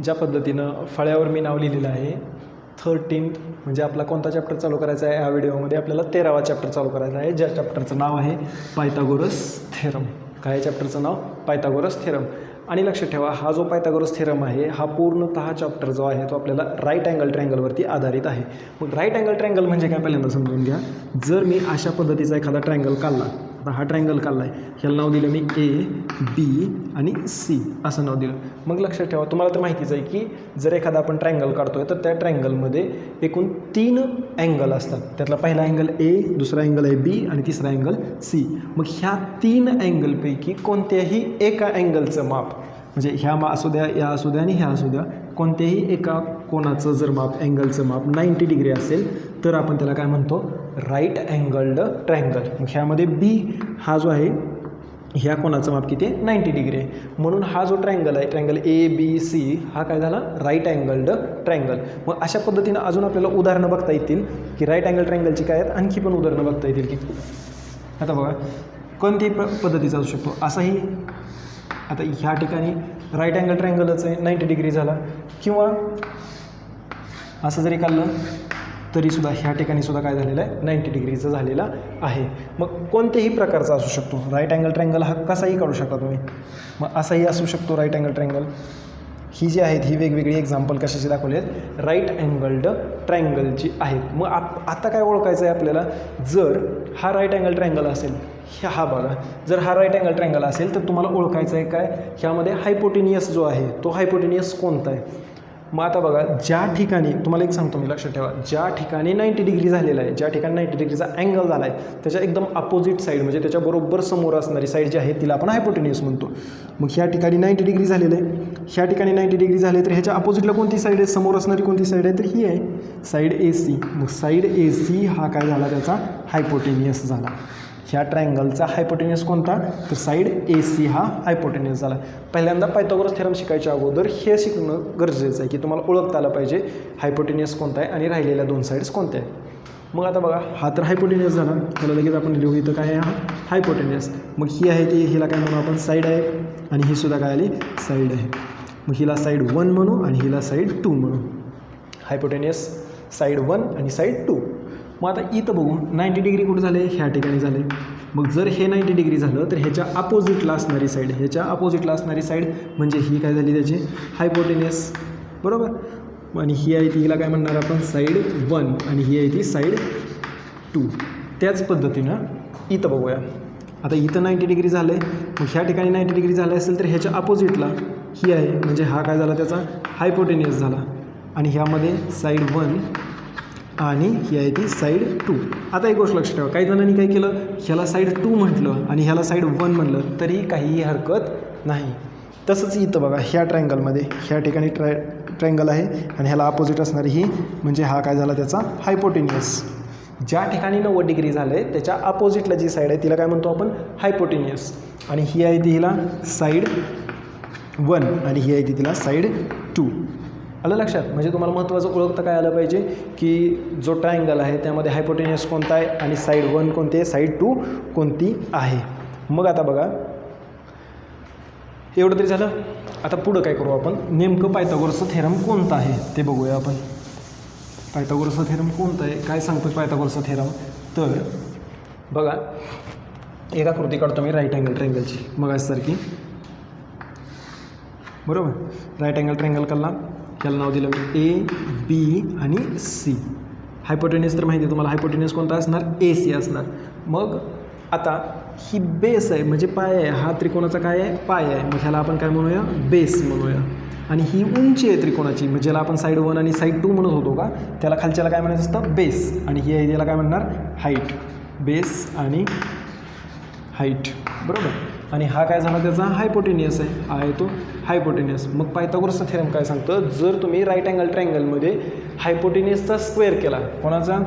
ज्या पद्धतीनं फळ्यावर मी नाव लिहिलेलं आहे 13th म्हणजे आपला कोणता चॅप्टर चालू करायचा आहे या व्हिडिओमध्ये आपल्याला 13वा चॅप्टर चालू करायचा आहे, ज्या चॅप्टरचं नाव आहे पायथागोरस थेरम. काय चॅप्टरचं नाव? Pythagoras theorem. आणि लक्षात ठेवा हा जो पायथागोरस थेरम आहे हा पूर्णतः चॅप्टर जो आहे तो आपल्याला राईट अँगल ट्रायंगलवरती आधारित आहे. मग राईट अँगल ट्रायंगल म्हणजे काय पहिल्यांदा समजून घ्या. जर मी अशा पद्धतीचा एखादा ट्रायंगल काढला, आता हा ट्रायंगल काढला आहे, ह्याला नाव दिलं मी ए बी आणि सी असं नाव दिलं. मग लक्षात ठेवा तुम्हाला तर माहितीच आहे की जर एखादा आपण ट्रायंगल काढतो आहे तर त्या ट्रायंगलमध्ये एकूण 3 अँगल असतात. त्यातला पहिला अँगल ए, दुसरा अँगल आहे बी आणि तिसरा अँगल सी. मग ह्या 3 अँगलपैकी कोणत्याही एका अँगलचं माप म्हणजे ह्या असू द्या, या असू द्या आणि ह्या असू द्या, कोणत्याही एका कोणाचं जर माप अँगलचं माप 90 डिग्री असेल तर आपण त्याला काय म्हणतो? Right angled triangle. मग ह्यामध्ये बी हा जो आहे ह्या कोणाचं माप किती आहे? 90 डिग्री आहे. म्हणून हा जो ट्रायंगल आहे ट्रायंगल ए बी सी हा काय झाला? Right angled triangle. मग अशा पद्धतीनं अजून आपल्याला उदाहरणं बघता येतील की राईट अँगल ट्रायंगलची काय आहेत, आणखी पण उदाहरणं बघता येतील की आता बघा कोणतीही पद्धतीचा असू शकतो. असाही आता ह्या ठिकाणी राईट अँगल ट्रायंगलच आहे 90 डिग्री झाला, किंवा असं जरी काढलं तरीसुद्धा ह्या ठिकाणी सुद्धा काय झालेलं आहे? 90 डिग्रीचं झालेला आहे. मग कोणत्याही प्रकारचा असू शकतो राईट अँगल ट्रायंगल हा कसाही काढू शकता तुम्ही. मग असाही असू शकतो राईट अँगल ट्रायंगल. ही जी आहेत ही वेगवेगळी एक्झाम्पल कशाची दाखवली आहेत? राईट अँगल्ड ट्रायंगलची आहेत. मग आता काय ओळखायचं आहे आपल्याला? जर हा राईट अँगल ट्रायंगल असेल, हा बघा, जर हा राईट अँगल ट्रायंगल असेल तर तुम्हाला ओळखायचं आहे काय? ह्यामध्ये हायपोटेनियस जो आहे तो हायपोटेनियस कोणता आहे? मग आता बघा ज्या ठिकाणी तुम्हाला एक सांगतो मी, लक्षात ठेवा, ज्या ठिकाणी 90 डिग्री झालेला आहे, ज्या ठिकाणी 90 डिग्रीचा अँगल झाला आहे त्याच्या एकदम अपोजिट साईड म्हणजे त्याच्याबरोबर समोर असणारी साईड जी आहे तिला आपण हायपोटेनियस म्हणतो. मग ह्या ठिकाणी 90 डिग्री झालेलं आहे, ह्या ठिकाणी 90 डिग्री झाले तर ह्याच्या अपोजिटला कोणती साईड आहे? समोर असणारी कोणती साईड आहे? तर ही आहे साईड ए सी. मग साईड ए सी हा काय झाला? त्याचा हायपोटेनियस झाला. ह्या ट्रायंगलचा हायपोटेनियस कोणता? तर साईड ए सी हा हायपोटेनियस झाला. पहिल्यांदा पायथागोरस थेरम शिकायच्या अगोदर हे शिकणं गरजेचं आहे की तुम्हाला ओळखता आलं पाहिजे हायपोटेनियस कोणता आहे आणि राहिलेल्या 2 साईड्स कोणत्या आहेत. मग आता बघा हा तर हायपोटेनियस झाला, त्याला लगेच आपण लिहू इथं काय आहे? हा हायपोटेनियस. मग ही आहे ती हिला काय म्हणू आपण? साईड आहे. आणि ही सुद्धा काय आली? साईड आहे. मग हिला साईड 1 म्हणू आणि हिला साईड 2 म्हणू. हायपोटेनियस साईड 1 आणि साईड 2. मग आता इथं बघू 90 डिग्री कुठं झाले? ह्या ठिकाणी झाले. मग जर हे 90 डिग्री झालं तर ह्याच्या अपोजिटला असणारी साईड, ह्याच्या अपोजिटला असणारी साईड म्हणजे ही काय झाली? त्याची हायपोटेनियस, बरोबर. आणि ही आहे ती हिला काय म्हणणार आपण? साईड 1 आणि ही आहे ती साईड 2. त्याच पद्धतीनं इथं बघूया. आता इथं 90 डिग्री झालं आहे, मग ह्या ठिकाणी 90 डिग्री झालं असेल तर ह्याच्या अपोजिटला ही आहे म्हणजे हा काय झाला? त्याचा हायपोटेनियस झाला. आणि ह्यामध्ये साईड 1 आणि ही आहे ती साईड 2. आता एक गोष्ट लक्षात ठेवा, काही जणांनी काय केलं? ह्याला साईड 2 म्हटलं आणि ह्याला साईड 1 म्हटलं तरी काहीही हरकत नाही. तसंच इथं बघा ह्या ट्रायंगलमध्ये ह्या ठिकाणी ट्रायंगल आहे आणि ह्याला अपोजिट असणारी ही म्हणजे हा काय झाला? त्याचा हायपोटेनियस. ज्या ठिकाणी 90 डिग्री झालं आहे त्याच्या अपोजिटला जी साईड आहे तिला काय म्हणतो आपण? हायपोटेनियस. आणि ही आहे ती हिला साईड 1 आणि ही आहे ती तिला साईड 2. आलं लक्षात? म्हणजे तुम्हाला महत्त्वाचं ओळखता काय आलं पाहिजे की जो ट्रायंगल आहे त्यामध्ये हायपोटेनियस कोणता आहे आणि साईड 1 कोणती आहे, साईड 2 कोणती आहे. मग आता बघा एवढं तरी झालं. आता पुढं काय करू आपण? नेमकं पायथागोरसचा थेरम कोणता आहे ते बघूया आपण. पायथागोरसचा थेरम कोणता आहे? काय सांगतो पायथागोरसचा थेरम? तर बघा एक आकृती काढतो मी राईट अँगल ट्रायंगलची मगासारखी, बरोबर. राईट अँगल ट्रायंगल काढला, ह्याला नाव दिलं मी ए बी आणि सी. हायपोटेनियस तर माहिती आहे तुम्हाला, हायपोटेनियस कोणता असणार? ए सी असणार. मग आता ही बेस आहे म्हणजे पाय आहे, हा त्रिकोणाचा काय आहे? पाय आहे. मग ह्याला आपण काय म्हणूया? बेस म्हणूया. आणि ही उंची आहे त्रिकोणाची म्हणजे ज्याला आपण साईड 1 आणि साईड 2 म्हणत होतो का, त्याला खालच्याला काय म्हणायचं असतं? बेस. आणि ही आहे त्याला काय म्हणणार? हाईट. बेस आणि हाईट, बरोबर. आणि हा काय झाला? त्याचा हायपोटेनियस आहे तो हायपोटेनियस. मग पायथागोरसचा थेरम काय सांगतं? जर तुम्ही राईट अँगल ट्रायंगलमध्ये हायपोटेनियसचा स्क्वेअर केला, कोणाचा?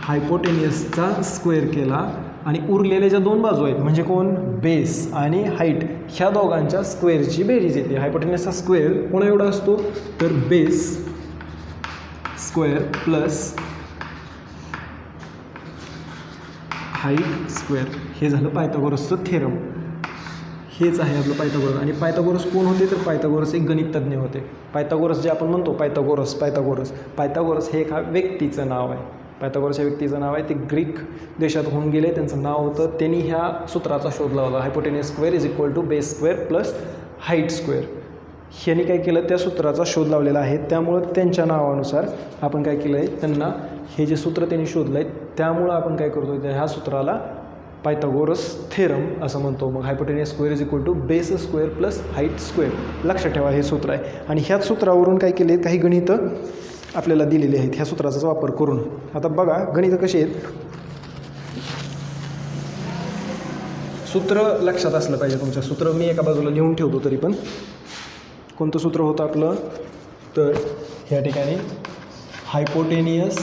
हायपोटेनियसचा स्क्वेअर केला आणि उरलेल्या ज्या 2 बाजू आहेत म्हणजे कोण? बेस आणि हाईट, ह्या दोघांच्या स्क्वेअरची बेरीज येते. हायपोटेनियसचा स्क्वेअर कोणा एवढा असतो? तर base square plus height square. हे झालं पायथागोरसचं थेरम. हेच आहे आपलं पायथागोरस. आणि पायथागोरस कोण होते तर पायथागोरस एक गणिततज्ञ होते. पायथागोरस जे आपण म्हणतो पायथागोरस हे एका व्यक्तीचं नाव आहे. पायथागोरस या व्यक्तीचं नाव आहे. ते ग्रीक देशात होऊन गेले. त्यांचं नाव होतं. त्यांनी ह्या सूत्राचा शोध लावला. Hypotenuse square is equal to base square plus height square. ह्यांनी काय केलं त्या सूत्राचा शोध लावलेला आहे. त्यामुळं त्यांच्या नावानुसार आपण काय केलं आहे त्यांना हे जे सूत्र त्यांनी शोधलं आहे त्यामुळं आपण काय करतो ह्या सूत्राला पायथागोरस थेरम असं म्हणतो. मग hypotenuse square is equal to base square plus height square. लक्षात ठेवा हे सूत्र आहे. आणि ह्याच सूत्रावरून काय केले काही गणितं आपल्याला दिलेली आहेत ह्या सूत्राचा वापर करून. आता बघा गणितं कशी आहेत. सूत्र लक्षात असलं पाहिजे तुमच्या. सूत्र मी एका बाजूला लिहून ठेवतो. तरी पण कोणतं सूत्र होतं आपलं तर ह्या ठिकाणी hypotenuse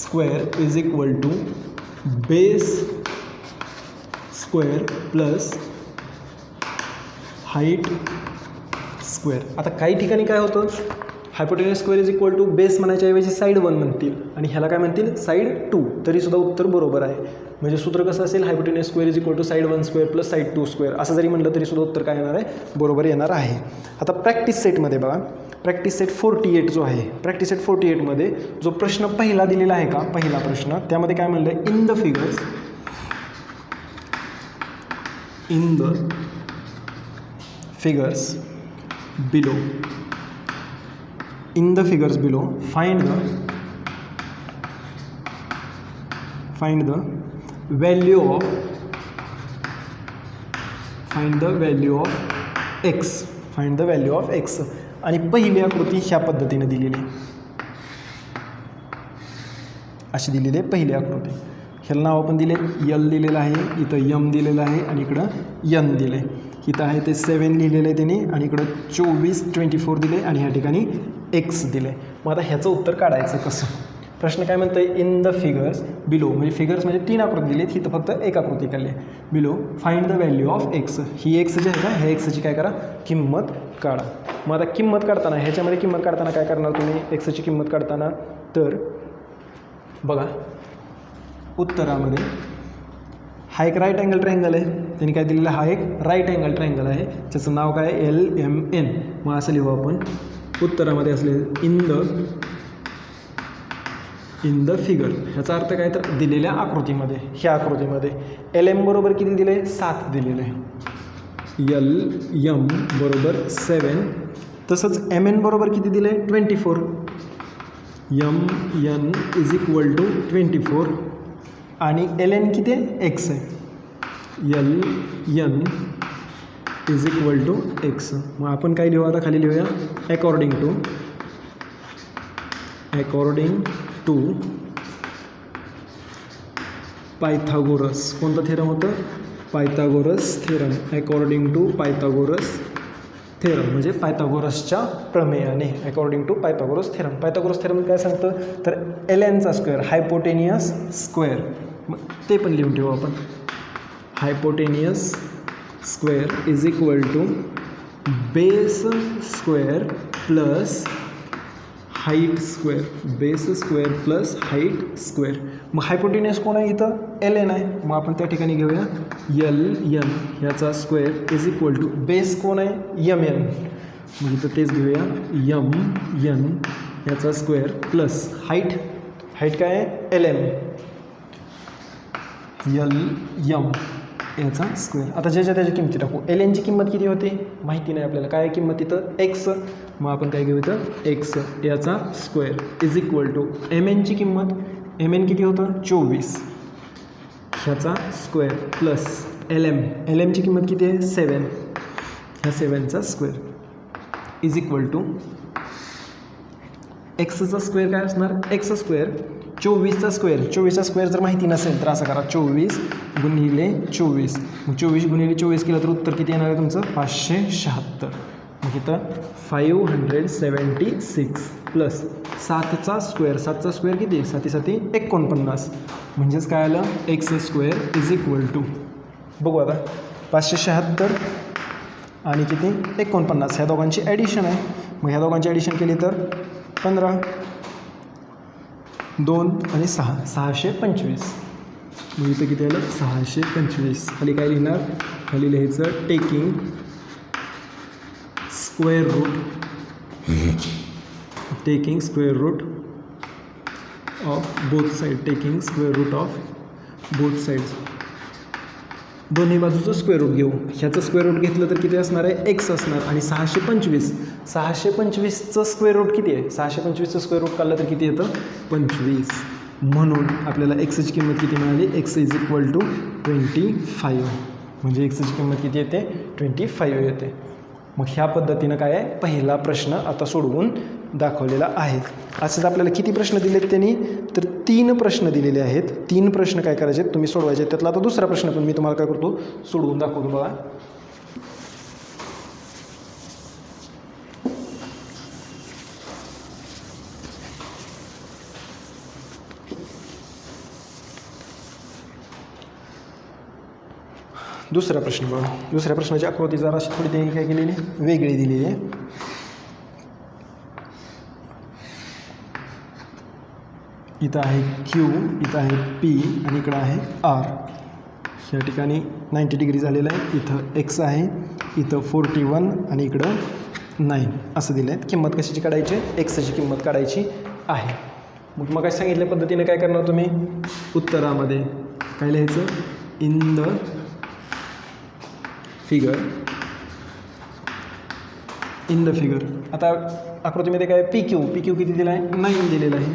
square is equal to base square plus height square. आता काही ठिकाणी काय होतं hypotenuse square is equal to base म्हणायच्या ऐवजी साईड 1 म्हणतील आणि ह्याला काय म्हणतील साईड 2. तरीसुद्धा उत्तर बरोबर आहे. म्हणजे सूत्र कसं असेल hypotenuse square is equal to side 1 square plus side 2 square असं जरी म्हटलं तरीसुद्धा उत्तर काय येणार आहे बरोबर येणार आहे. आता प्रॅक्टिस सेटमध्ये बघा प्रॅक्टिस सेट 48 जो आहे प्रॅक्टिस सेट 48मध्ये जो प्रश्न पहिला दिलेला आहे का पहिला प्रश्न त्यामध्ये काय म्हणलं आहे in the figures below find the value of x. आणि पहिली आकृती ह्या पद्धतीने दिलेली अशी दिलेली आहे पहिली आकृती. ह्याला नाव आपण दिले यल दिलेलं आहे इथं यम दिलेलं आहे आणि इकडं यन दिले. इथं आहे ते 7 लिहिलेलं आहे त्यांनी आणि इकडं 24 दिले आणि ह्या ठिकाणी एक्स दिले. मग आता ह्याचं उत्तर काढायचं कसं. प्रश्न काय म्हणतं आहे इन द फिगर्स बिलो म्हणजे फिगर्स म्हणजे 3 आकृती दिली आहेत. इथं फक्त एक आकृती काढली आहे. Below find the value of X. ही एक्स जी आहे का ह्या एक्सची काय करा किंमत काढा. मग आता किंमत काढताना ह्याच्यामध्ये किंमत काढताना काय करणार तुम्ही एक्सची किंमत काढताना तर बघा उत्तरामध्ये हा एक राईट अँगल ट्रायंगल आहे. त्यांनी काय दिलेलं हा एक राईट अँगल ट्रायंगल आहे ज्याचं नाव काय LMN. मग असं लिहू आपण उत्तरामध्ये असले इन द फिगर. ह्याचा अर्थ काय तर दिलेल्या आकृतीमध्ये ह्या आकृतीमध्ये LM बरोबर किती दिले 7 दिलेले आहे. LM बरोबर 7. तसंच MN बरोबर किती दिले 24. MN इज इक्वल टू 24 आणि LN किती आहे एक्स आहे. LN is equal to x. मग आपण काय लिहू आता खाली लिहूया अकॉर्डिंग टू पायथागोरस. कोणतं थेरम होतं Pythagoras theorem. According to Pythagoras theorem म्हणजे पायथागोरसच्या प्रमेयाने. According to Pythagoras theorem. Pythagoras theorem काय सांगतं तर LNचा स्क्वेअर हायपोटेनियस स्क्वेअर. मग ते पण लिहून ठेवू आपण hypotenuse square is equal to base square plus height square. Base square plus height square. मग हायपोटेनियस कोण आहे इथं LN आहे. मग आपण त्या ठिकाणी घेऊया LN ह्याचा square is equal to base कोण आहे MN. मग इथं तेच घेऊया MN ह्याचा स्क्वेअर प्लस हाईट काय आहे LM LM याचा स्क्वेअर. आता त्याची किंमती टाकू. LNची किंमत किती होते माहिती नाही आपल्याला. काय किंमत इथं एक्स. मग आपण काय घेऊ इथं एक्स याचा स्क्वेअर इज इक्वल टू MNची किंमत MN किती होतं 24 ह्याचा स्क्वेअर प्लस LMची किंमत किती आहे 7 ह्या 7चा स्क्वेअर इज इक्वल टू एक्सचा स्क्वेअर काय असणार एक्स स्क्वेअर 24चा स्क्वेअर जर माहिती नसेल तर असं करा 24 गुणिले 24. मग 24 गुणिले 24 केलं तर उत्तर किती येणार आहे तुमचं 576. मग इथं 576 प्लस 7चा स्क्वेअर किती 7 7 49 म्हणजेच काय आलं x square is equal to बघू आता 576 आणि किती 49 ह्या दोघांची ॲडिशन आहे. मग ह्या दोघांची ॲडिशन केली तर 15 2 आणि 6 625. मग इथं किती आलं 625. खाली काय लिहिणार खाली लिहायचं taking square root of both side, taking square root of both sides, दोन्ही बाजूचं स्क्वेअर रूट घेऊ. ह्याचं स्क्वेअर रूट घेतलं तर किती असणार आहे, एक्स असणार. आणि 625चं स्क्वेअर रूट किती आहे, 625चं स्क्वेअर रूट काढलं तर किती येतं, 25. म्हणून आपल्याला एक्सची किंमत किती मिळाली, एक्स इज इक्वल टू 25. म्हणजे एक्सची किंमत किती येते, 25 येते. मग ह्या पद्धतीनं काय आहे, पहिला प्रश्न आता सोडवून दाखवलेला आहे. असंच आपल्याला किती प्रश्न दिलेत त्यांनी, तर 3 प्रश्न दिलेले आहेत. 3 प्रश्न काय करायचे तुम्ही सोडवायचे. त्यातला आता दुसरा प्रश्न पण मी तुम्हाला काय करतो, सोडवून दाखवतो बघा. दुसरा प्रश्न बघा. दुसऱ्या प्रश्नाची आकृती जरा अशी थोडी त्यांनी काय केलेली, वेगळी दिलेली आहे. इथं आहे क्यू, इथं आहे पी आणि इकडं आहे आर. या ठिकाणी 90 डिग्री झालेलं आहे. इथं एक्स आहे, इथं 41 आणि इकडं 9 असं दिलं आहे. किंमत कशाची काढायची, एक्सची किंमत काढायची आहे. मग काय सांगितल्या पद्धतीने काय करणार तुम्ही, उत्तरामध्ये काय लिहायचं, इन द फिगर. आता आकृतीमध्ये काय पी क्यू किती दिला आहे, 9 दिलेला आहे.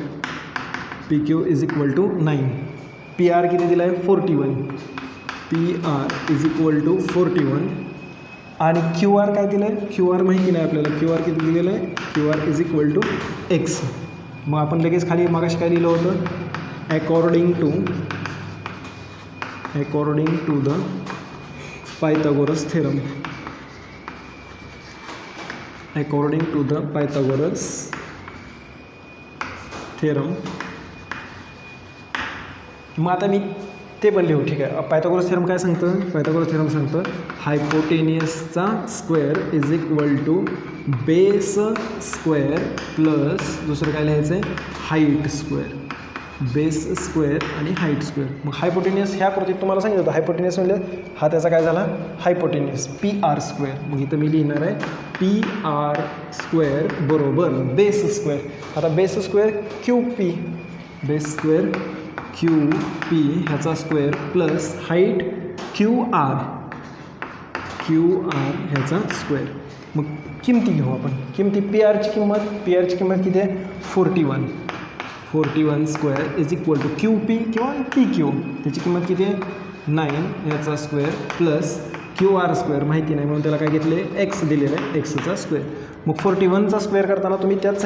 P Q is equal to 9. P R किती दिला आहे, 41. P R is equal to 41. आणि क्यू आर काय दिलं आहे, क्यू आर माहिती नाही आपल्याला. क्यू आर किती दिलेलं आहे, Q R is equal to x. मग आपण लगेच खाली मागाशी काय लिहिलं होतं, according to the Pythagoras theorem. According to the Pythagoras theorem. मग आता मी ते पण लिहू, ठीक आहे. पायथागोरस थेरम काय सांगतं, पायथागोरस थेरम सांगतं हायपोटेनियसचा square is equal to base square plus दुसरं काय लिहायचं आहे, हाईट स्क्वेअर. बेस स्क्वेअर आणि हाईट स्क्वेअर. मग हायपोटेनियस ह्या कृतीत तुम्हाला सांगितलं होतं, हायपोटेनियस म्हणजे हा त्याचा काय झाला, हायपोटेनियस पी आर स्क्वेअर. मग इथं मी लिहिणार आहे पी आर स्क्वेअर बरोबर बेस स्क्वेअर. आता base square Q P, base square Q P ह्याचा square plus height Q R ह्याचा स्क्वेअर. मग किमती घेऊ आपण. किमती पी आरची किंमत किती आहे, 41 square is equal to Q P किंवा पी क्यू, त्याची किंमत किती आहे, 9 याचा square plus Q R square माहिती नाही म्हणून त्याला काय घेतले, एक्स दिलेलं आहे, एक्सचा स्क्वेअर. मग 41चा स्क्वेअर करताना तुम्ही त्याच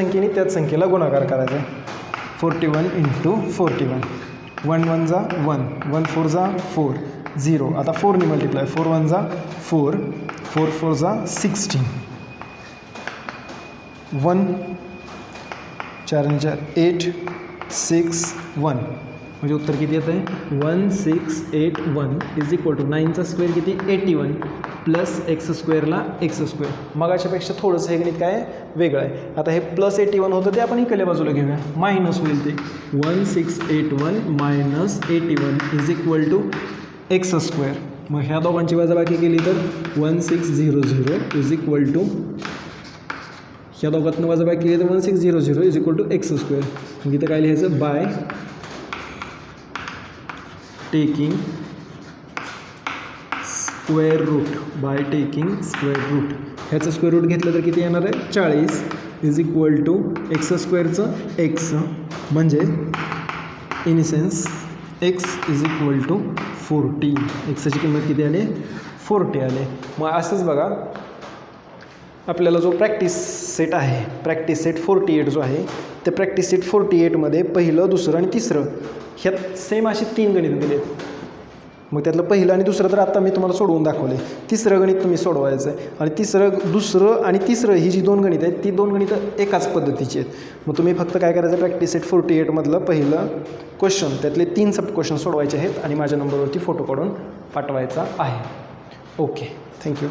संख्येला गुणाकार करायचा आहे. 41 × 41, 1 1 जा 1, 1 4 जा 4, 0. आता 4 मल्टिप्लाय, 4 1 जा 4, 4 4 जा 16, 1 4 4 8 6 1. म्हणजे उत्तर किती येतं आहे, 1681 इज इक्वल टू 9चा स्क्वेअर किती, 81 प्लस एक्स स्क्वेअरला एक्स स्क्वेअर. मगाच्यापेक्षा थोडंसं हे गणित काय वेगळं आहे. आता हे प्लस 81 होतं ते आपण इकडल्या बाजूला घेऊया, मायनस होईल ते 1681 minus 81 is equal to x square. मग ह्या दोघांची वजाबाकी केली तर 1600 इज इक्वल टू, ह्या दोघांतनं वजाबाकी केली तर 1600 is equal to x square. मग इथं काय लिहायचं, बाय टेकिंग स्क्वेअर रूट, ह्याचं स्क्वेअर रूट घेतलं तर किती येणार आहे, 40 इज इक्वल टू एक्स स्क्वेअरचं एक्स म्हणजे in sense X is equal to 40. एक्सची किंमत किती आली, 40 आले. मग असंच बघा आपल्याला जो प्रॅक्टिस सेट आहे, प्रॅक्टिस सेट 48 जो आहे, ते प्रॅक्टिस सेट 48मध्ये पहिलं, दुसरं आणि तिसरं ह्यात सेम अशी 3 गणित दिले. मग त्यातलं पहिलं आणि दुसरं तर आता मी तुम्हाला सोडवून दाखवले. तिसरं गणित तुम्ही सोडवायचं आहे आणि दुसरं आणि तिसरं ही जी 2 गणित आहेत ती 2 गणितं एकाच पद्धतीची आहेत. मग तुम्ही फक्त काय करायचं, प्रॅक्टिस सेट 48मधलं पहिलं क्वेश्चन त्यातले 3 सब क्वेश्चन सोडवायचे आहेत आणि माझ्या नंबरवरती फोटो काढून पाठवायचा आहे. Okay, thank you.